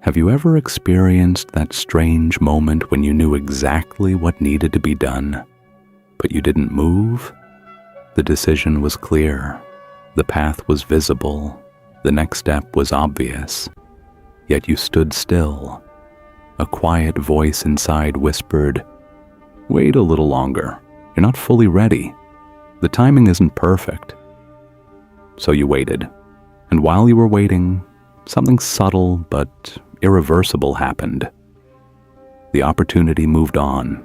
Have you ever experienced that strange moment when you knew exactly what needed to be done, but you didn't move? The decision was clear, the path was visible, the next step was obvious, yet you stood still. A quiet voice inside whispered, "Wait a little longer. You're not fully ready. The timing isn't perfect." So you waited, and while you were waiting, something subtle but irreversible happened. The opportunity moved on.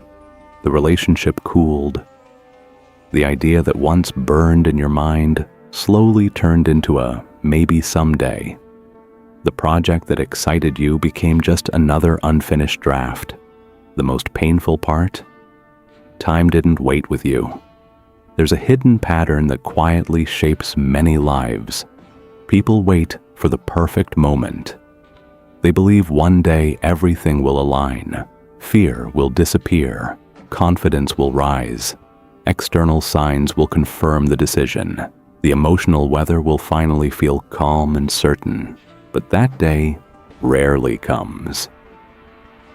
The relationship cooled. The idea that once burned in your mind slowly turned into a maybe someday. The project that excited you became just another unfinished draft. The most painful part? Time didn't wait with you. There's a hidden pattern that quietly shapes many lives. People wait for the perfect moment. They believe one day everything will align, fear will disappear, confidence will rise, external signs will confirm the decision, the emotional weather will finally feel calm and certain. But that day rarely comes.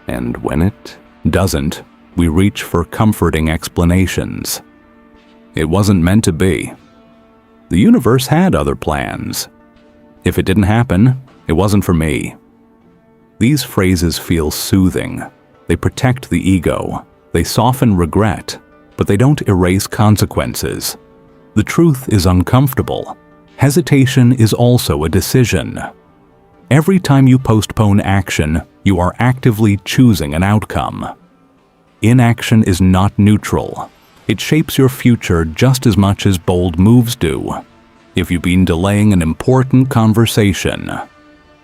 And when it doesn't, we reach for comforting explanations. It wasn't meant to be. The universe had other plans. If it didn't happen, it wasn't for me. These phrases feel soothing. They protect the ego. They soften regret, but they don't erase consequences. The truth is uncomfortable. Hesitation is also a decision. Every time you postpone action, you are actively choosing an outcome. Inaction is not neutral. It shapes your future just as much as bold moves do. If you've been delaying an important conversation,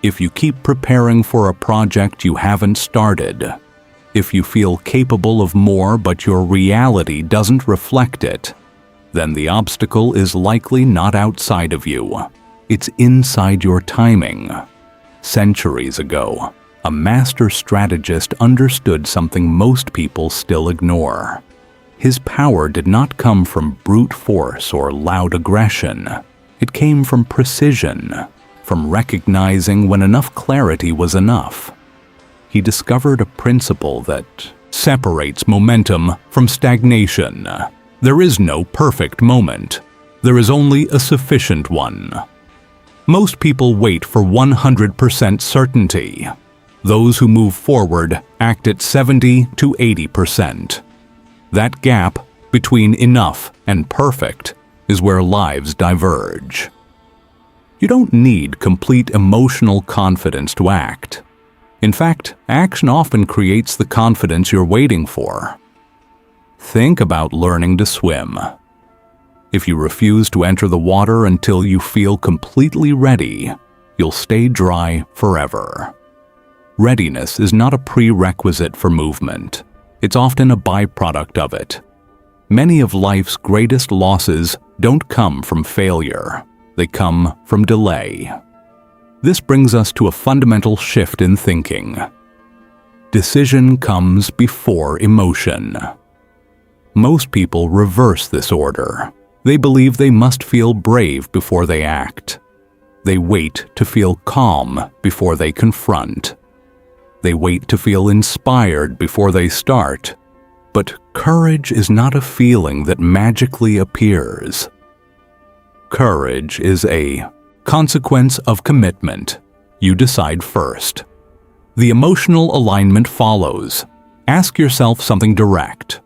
if you keep preparing for a project you haven't started, if you feel capable of more but your reality doesn't reflect it, then the obstacle is likely not outside of you. It's inside your timing. Centuries ago, a master strategist understood something most people still ignore. His power did not come from brute force or loud aggression. It came from precision, from recognizing when enough clarity was enough. He discovered a principle that separates momentum from stagnation. There is no perfect moment. There is only a sufficient one. Most people wait for 100% certainty. Those who move forward act at 70 to 80%. That gap between enough and perfect is where lives diverge. You don't need complete emotional confidence to act. In fact, action often creates the confidence you're waiting for. Think about learning to swim. If you refuse to enter the water until you feel completely ready, you'll stay dry forever. Readiness is not a prerequisite for movement. It's often a byproduct of it. Many of life's greatest losses don't come from failure. They come from delay. This brings us to a fundamental shift in thinking. Decision comes before emotion. Most people reverse this order. They believe they must feel brave before they act. They wait to feel calm before they confront. They wait to feel inspired before they start. But courage is not a feeling that magically appears. Courage is a consequence of commitment. You decide first. The emotional alignment follows. Ask yourself something direct.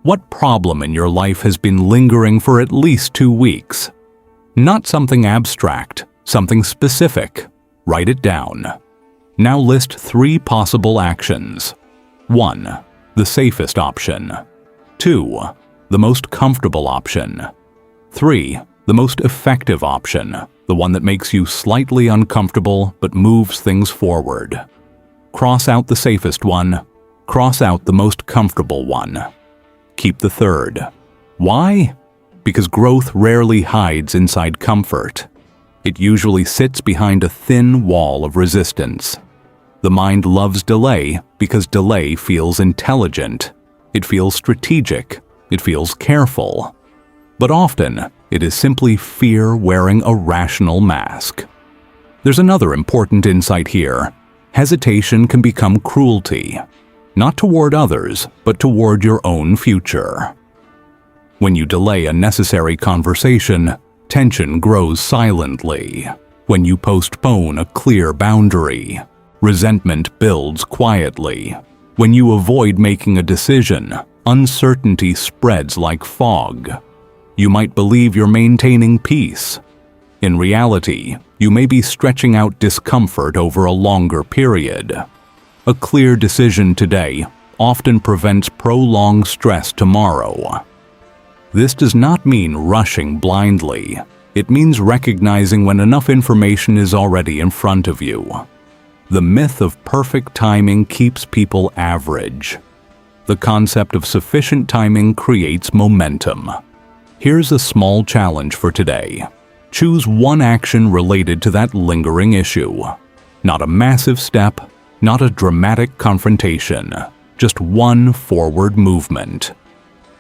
What problem in your life has been lingering for at least 2 weeks? Not something abstract, something specific. Write it down. Now list 3 possible actions. 1. The safest option. 2. The most comfortable option. 3. The most effective option, the one that makes you slightly uncomfortable but moves things forward. Cross out the safest one. Cross out the most comfortable one. Keep the third. Why? Because growth rarely hides inside comfort. It usually sits behind a thin wall of resistance. The mind loves delay because delay feels intelligent. It feels strategic. It feels careful. But often, it is simply fear wearing a rational mask. There's another important insight here. hesitation can become cruelty, not toward others, but toward your own future. When you delay a necessary conversation, tension grows silently. When you postpone a clear boundary, resentment builds quietly. When you avoid making a decision, uncertainty spreads like fog. You might believe you're maintaining peace. In reality, you may be stretching out discomfort over a longer period. A clear decision today often prevents prolonged stress tomorrow. This does not mean rushing blindly. It means recognizing when enough information is already in front of you. The myth of perfect timing keeps people average. The concept of sufficient timing creates momentum. Here's a small challenge for today. Choose one action related to that lingering issue. Not a massive step, not a dramatic confrontation, just one forward movement.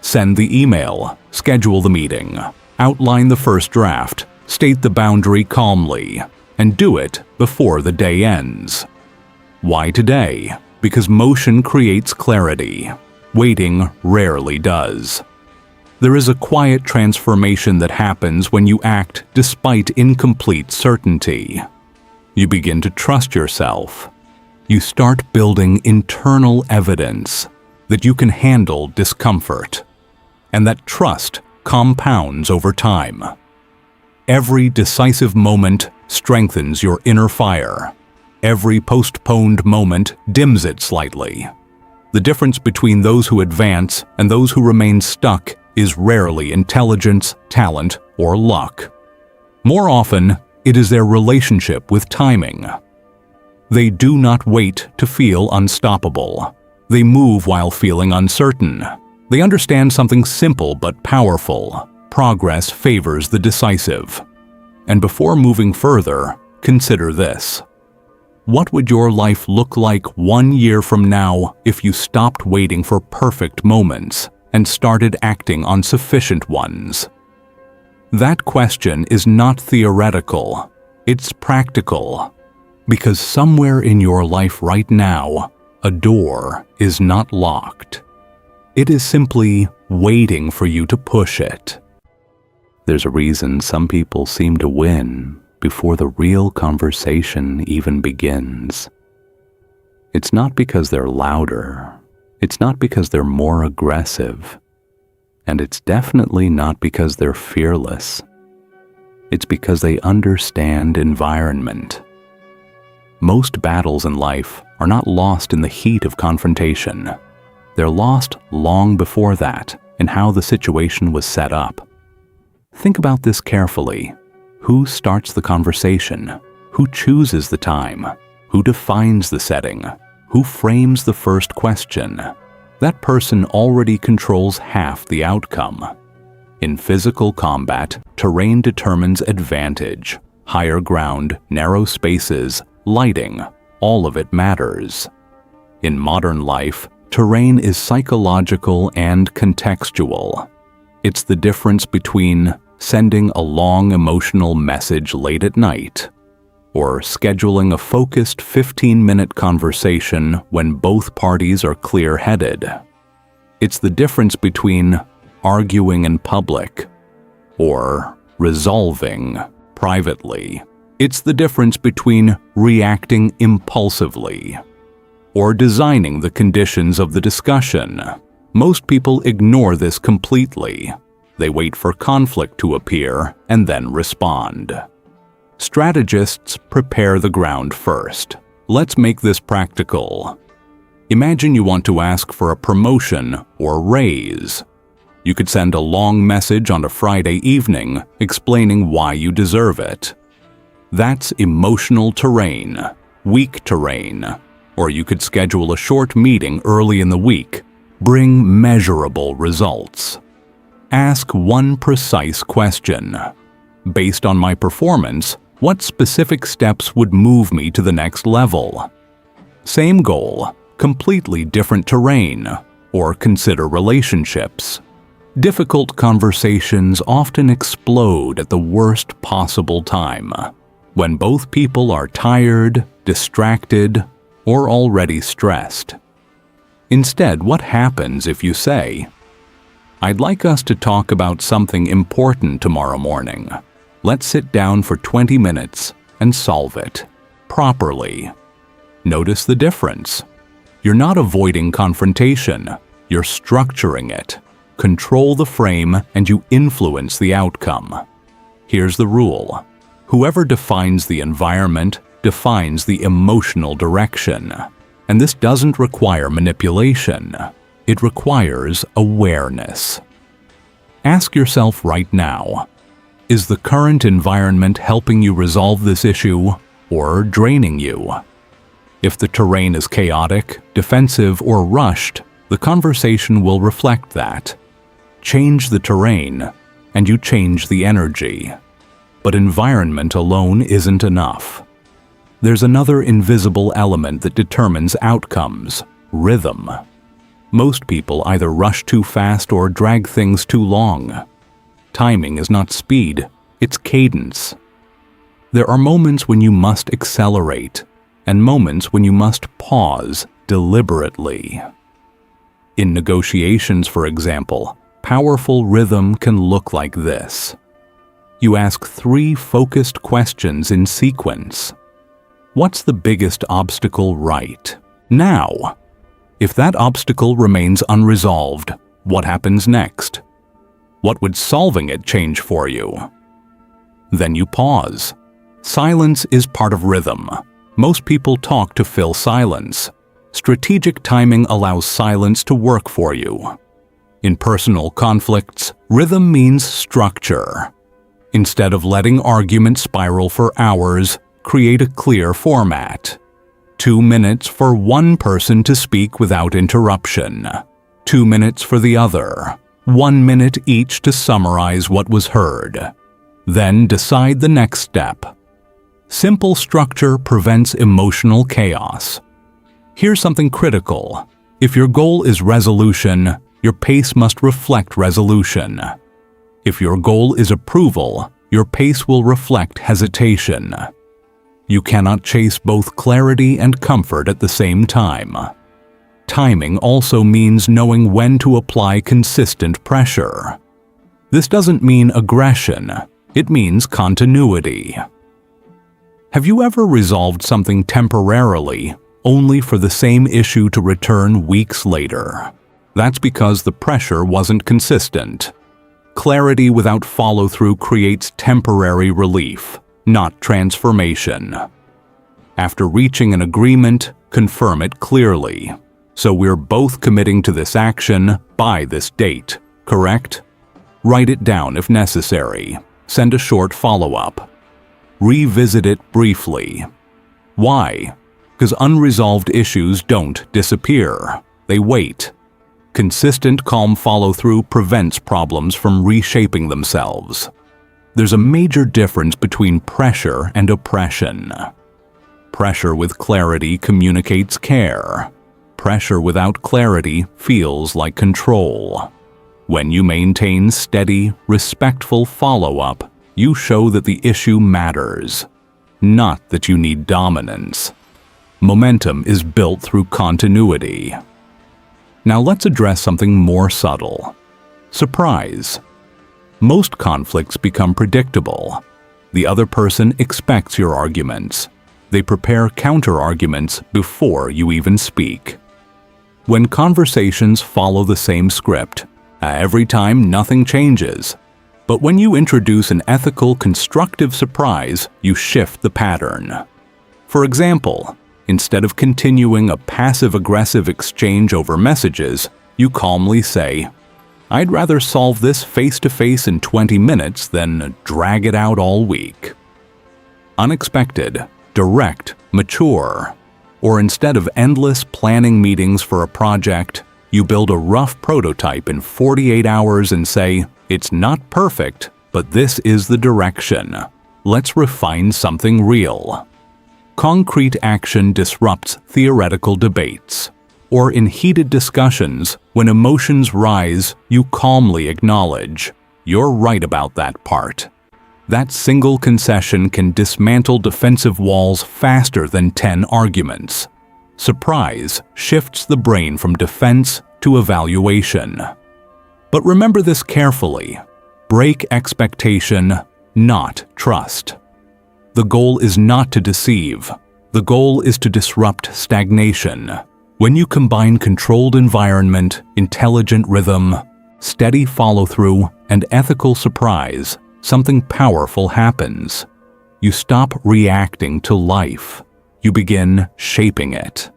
Send the email, schedule the meeting, outline the first draft, state the boundary calmly, and do it before the day ends. Why today? Because motion creates clarity. Waiting rarely does. There is a quiet transformation that happens when you act despite incomplete certainty. You begin to trust yourself. You start building internal evidence that you can handle discomfort, and that trust compounds over time. Every decisive moment strengthens your inner fire. Every postponed moment dims it slightly. The difference between those who advance and those who remain stuck is rarely intelligence, talent, or luck. More often, it is their relationship with timing. They do not wait to feel unstoppable. They move while feeling uncertain. They understand something simple but powerful. Progress favors the decisive. And before moving further, consider this. What would your life look like 1 year from now if you stopped waiting for perfect moments and started acting on sufficient ones? That question is not theoretical, it's practical. Because somewhere in your life right now, a door is not locked. It is simply waiting for you to push it. There's a reason some people seem to win before the real conversation even begins. It's not because they're louder. It's not because they're more aggressive. And it's definitely not because they're fearless. It's because they understand environment. Most battles in life are not lost in the heat of confrontation. They're lost long before that in how the situation was set up. Think about this carefully. Who starts the conversation? Who chooses the time? Who defines the setting? Who frames the first question? That person already controls half the outcome. In physical combat, terrain determines advantage. Higher ground, narrow spaces, lighting, all of it matters. In modern life, terrain is psychological and contextual. It's the difference between sending a long emotional message late at night or scheduling a focused 15-minute conversation when both parties are clear-headed. It's the difference between arguing in public or resolving privately. It's the difference between reacting impulsively or designing the conditions of the discussion. Most people ignore this completely. They wait for conflict to appear and then respond. Strategists prepare the ground first. Let's make this practical. Imagine you want to ask for a promotion or raise. You could send a long message on a Friday evening explaining why you deserve it. That's emotional terrain, weak terrain. Or you could schedule a short meeting early in the week. Bring measurable results. Ask one precise question. Based on my performance, what specific steps would move me to the next level? Same goal, completely different terrain. Or consider relationships. Difficult conversations often explode at the worst possible time, when both people are tired, distracted, or already stressed. Instead, what happens if you say, "I'd like us to talk about something important tomorrow morning. Let's sit down for 20 minutes and solve it properly." Notice the difference. You're not avoiding confrontation, you're structuring it. Control the frame and you influence the outcome. Here's the rule. Whoever defines the environment defines the emotional direction. And this doesn't require manipulation. It requires awareness. Ask yourself right now, is the current environment helping you resolve this issue or draining you? If the terrain is chaotic, defensive, or rushed, the conversation will reflect that. Change the terrain, and you change the energy. But environment alone isn't enough. There's another invisible element that determines outcomes: rhythm. Most people either rush too fast or drag things too long. Timing is not speed, it's cadence. There are moments when you must accelerate, and moments when you must pause deliberately. In negotiations, for example, powerful rhythm can look like this. You ask 3 focused questions in sequence. What's the biggest obstacle right now? If that obstacle remains unresolved, what happens next? What would solving it change for you? Then you pause. Silence is part of rhythm. Most people talk to fill silence. Strategic timing allows silence to work for you. In personal conflicts, rhythm means structure. Instead of letting arguments spiral for hours, create a clear format. 2 minutes for one person to speak without interruption. 2 minutes for the other. 1 minute each to summarize what was heard. Then decide the next step. Simple structure prevents emotional chaos. Here's something critical. If your goal is resolution, your pace must reflect resolution. If your goal is approval, your pace will reflect hesitation. You cannot chase both clarity and comfort at the same time. Timing also means knowing when to apply consistent pressure. This doesn't mean aggression, it means continuity. Have you ever resolved something temporarily, only for the same issue to return weeks later? That's because the pressure wasn't consistent. Clarity without follow-through creates temporary relief, not transformation. After reaching an agreement, confirm it clearly. So we're both committing to this action by this date, correct? Write it down if necessary. Send a short follow-up. Revisit it briefly. Why? Because unresolved issues don't disappear. They wait. Consistent, calm follow-through prevents problems from reshaping themselves. There's a major difference between pressure and oppression. Pressure with clarity communicates care. Pressure without clarity feels like control. When you maintain steady, respectful follow-up, you show that the issue matters, not that you need dominance. Momentum is built through continuity. Now let's address something more subtle. Surprise. Most conflicts become predictable. The other person expects your arguments. They prepare counter-arguments before you even speak. When conversations follow the same script, every time nothing changes. But when you introduce an ethical, constructive surprise, you shift the pattern. For example, instead of continuing a passive-aggressive exchange over messages, you calmly say, "I'd rather solve this face-to-face in 20 minutes than drag it out all week." Unexpected, direct, mature. Or instead of endless planning meetings for a project, you build a rough prototype in 48 hours and say, "It's not perfect, but this is the direction. Let's refine something real." Concrete action disrupts theoretical debates. Or in heated discussions, when emotions rise, you calmly acknowledge, "You're right about that part." That single concession can dismantle defensive walls faster than 10 arguments. Surprise shifts the brain from defense to evaluation. But remember this carefully. Break expectation, not trust. The goal is not to deceive. The goal is to disrupt stagnation. When you combine controlled environment, intelligent rhythm, steady follow-through, and ethical surprise, something powerful happens. You stop reacting to life. You begin shaping it.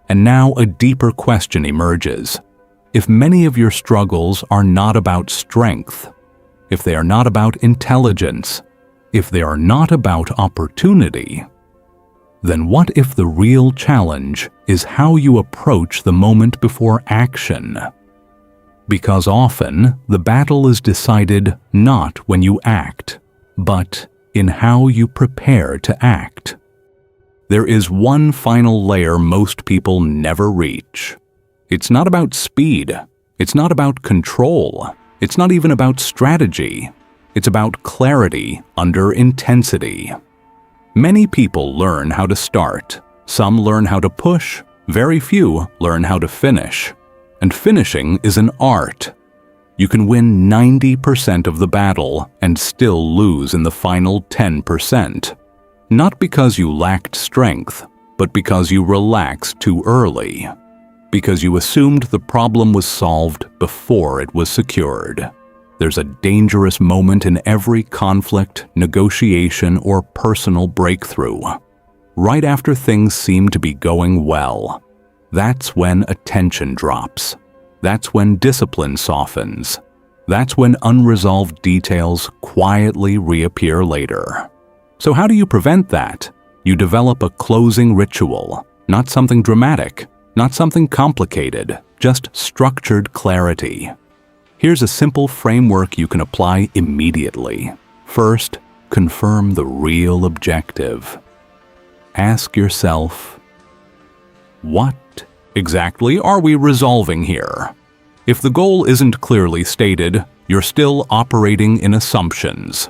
And now a deeper question emerges. If many of your struggles are not about strength, if they are not about intelligence, if they are not about opportunity, then what if the real challenge is how you approach the moment before action? Because often, the battle is decided not when you act, but in how you prepare to act. There is one final layer most people never reach. It's not about speed. It's not about control. It's not even about strategy. It's about clarity under intensity. Many people learn how to start. Some learn how to push. Very few learn how to finish. And finishing is an art. You can win 90% of the battle and still lose in the final 10%. Not because you lacked strength, but because you relaxed too early. Because you assumed the problem was solved before it was secured. There's a dangerous moment in every conflict, negotiation, or personal breakthrough. Right after things seem to be going well. That's when attention drops. That's when discipline softens. That's when unresolved details quietly reappear later. So how do you prevent that? You develop a closing ritual, not something dramatic, not something complicated, just structured clarity. Here's a simple framework you can apply immediately. First, confirm the real objective. Ask yourself, what exactly are we resolving here? If the goal isn't clearly stated, you're still operating in assumptions.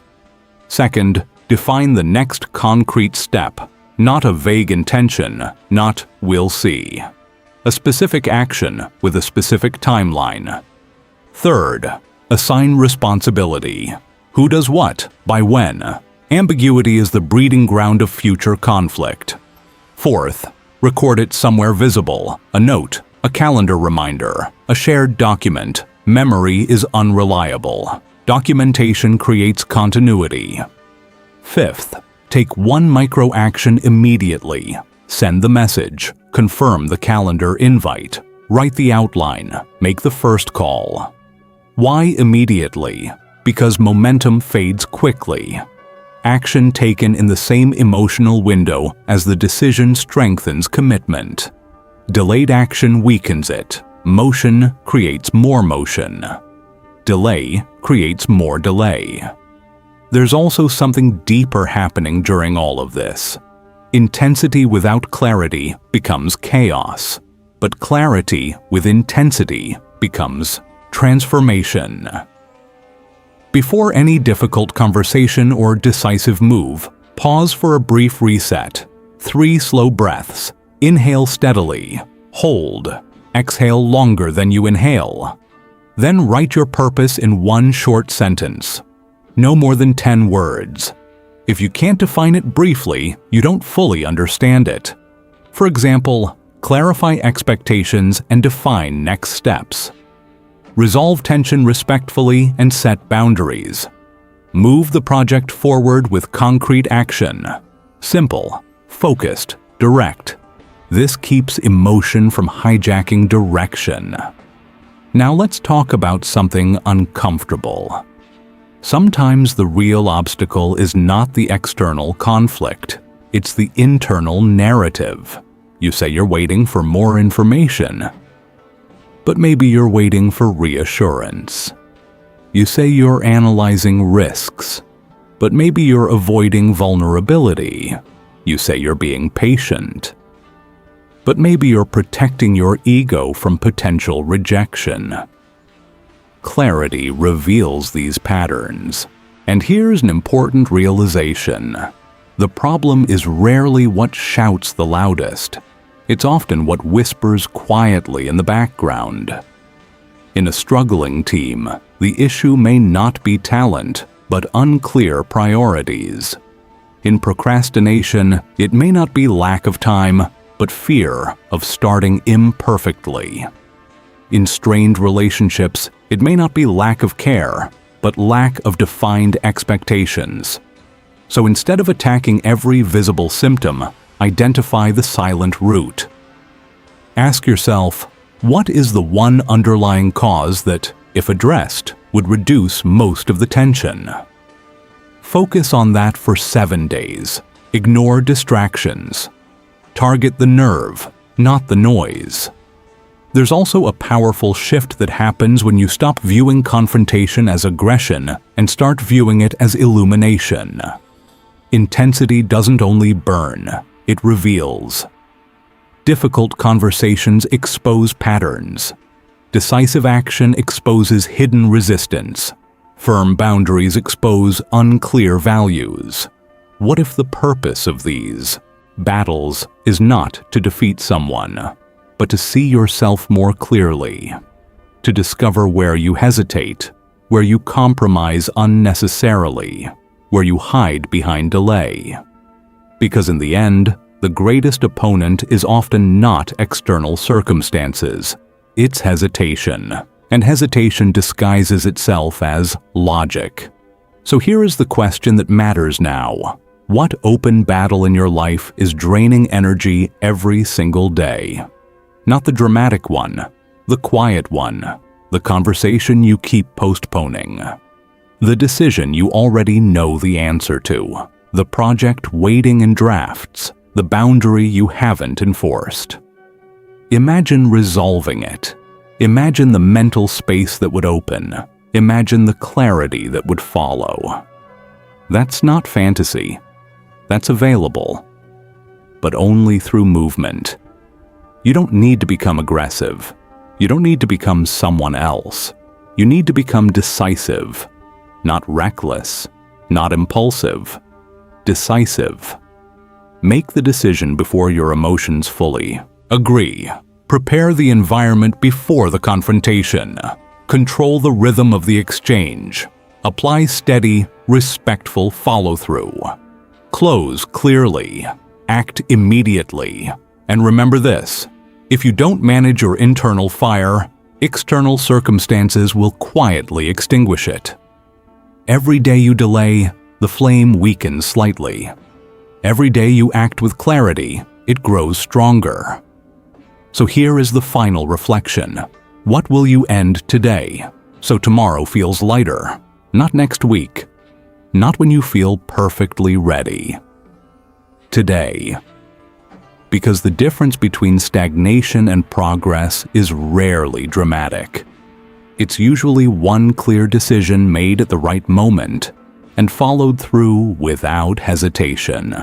Second, define the next concrete step, not a vague intention, not "we'll see." A specific action with a specific timeline. Third, assign responsibility. Who does what, by when? Ambiguity is the breeding ground of future conflict. Fourth, record it somewhere visible, a note, a calendar reminder, a shared document. Memory is unreliable. Documentation creates continuity. Fifth, take one micro-action immediately. Send the message, confirm the calendar invite, write the outline, make the first call. Why immediately? Because momentum fades quickly. Action taken in the same emotional window as the decision strengthens commitment. Delayed action weakens it. Motion creates more motion. Delay creates more delay. There's also something deeper happening during all of this. Intensity without clarity becomes chaos, but clarity with intensity becomes transformation. Before any difficult conversation or decisive move, pause for a brief reset. 3 slow breaths. Inhale steadily. Hold. Exhale longer than you inhale. Then write your purpose in one short sentence. No more than 10 words. If you can't define it briefly, you don't fully understand it. For example, clarify expectations and define next steps. Resolve tension respectfully and set boundaries. Move the project forward with concrete action. Simple, focused, direct. This keeps emotion from hijacking direction. Now let's talk about something uncomfortable. Sometimes the real obstacle is not the external conflict. It's the internal narrative. You say you're waiting for more information, but maybe you're waiting for reassurance. You say you're analyzing risks, but maybe you're avoiding vulnerability. You say you're being patient, but maybe you're protecting your ego from potential rejection. Clarity reveals these patterns. And here's an important realization. The problem is rarely what shouts the loudest. It's often what whispers quietly in the background. In a struggling team, the issue may not be talent, but unclear priorities. In procrastination, it may not be lack of time, but fear of starting imperfectly. In strained relationships, it may not be lack of care, but lack of defined expectations. So instead of attacking every visible symptom, identify the silent root. Ask yourself, what is the one underlying cause that, if addressed, would reduce most of the tension? Focus on that for 7 days. Ignore distractions. Target the nerve, not the noise. There's also a powerful shift that happens when you stop viewing confrontation as aggression and start viewing it as illumination. Intensity doesn't only burn, it reveals. Difficult conversations expose patterns. Decisive action exposes hidden resistance. Firm boundaries expose unclear values. What if the purpose of these battles is not to defeat someone, but to see yourself more clearly, to discover where you hesitate, where you compromise unnecessarily, where you hide behind delay? Because in the end, the greatest opponent is often not external circumstances, it's hesitation, and hesitation disguises itself as logic. So here is the question that matters now. What open battle in your life is draining energy every single day? Not the dramatic one, the quiet one, the conversation you keep postponing, the decision you already know the answer to, the project waiting in drafts, the boundary you haven't enforced. Imagine resolving it. Imagine the mental space that would open. Imagine the clarity that would follow. That's not fantasy. That's available. But only through movement. You don't need to become aggressive. You don't need to become someone else. You need to become decisive. Not reckless. Not impulsive. Decisive. Make the decision before your emotions fully. Agree. Prepare the environment before the confrontation. Control the rhythm of the exchange. Apply steady, respectful follow-through. Close clearly. Act immediately. And remember this, if you don't manage your internal fire, external circumstances will quietly extinguish it. Every day you delay, the flame weakens slightly. Every day you act with clarity, it grows stronger. So here is the final reflection. What will you end today, so tomorrow feels lighter? Not next week. Not when you feel perfectly ready. Today. Because the difference between stagnation and progress is rarely dramatic. It's usually one clear decision made at the right moment and followed through without hesitation.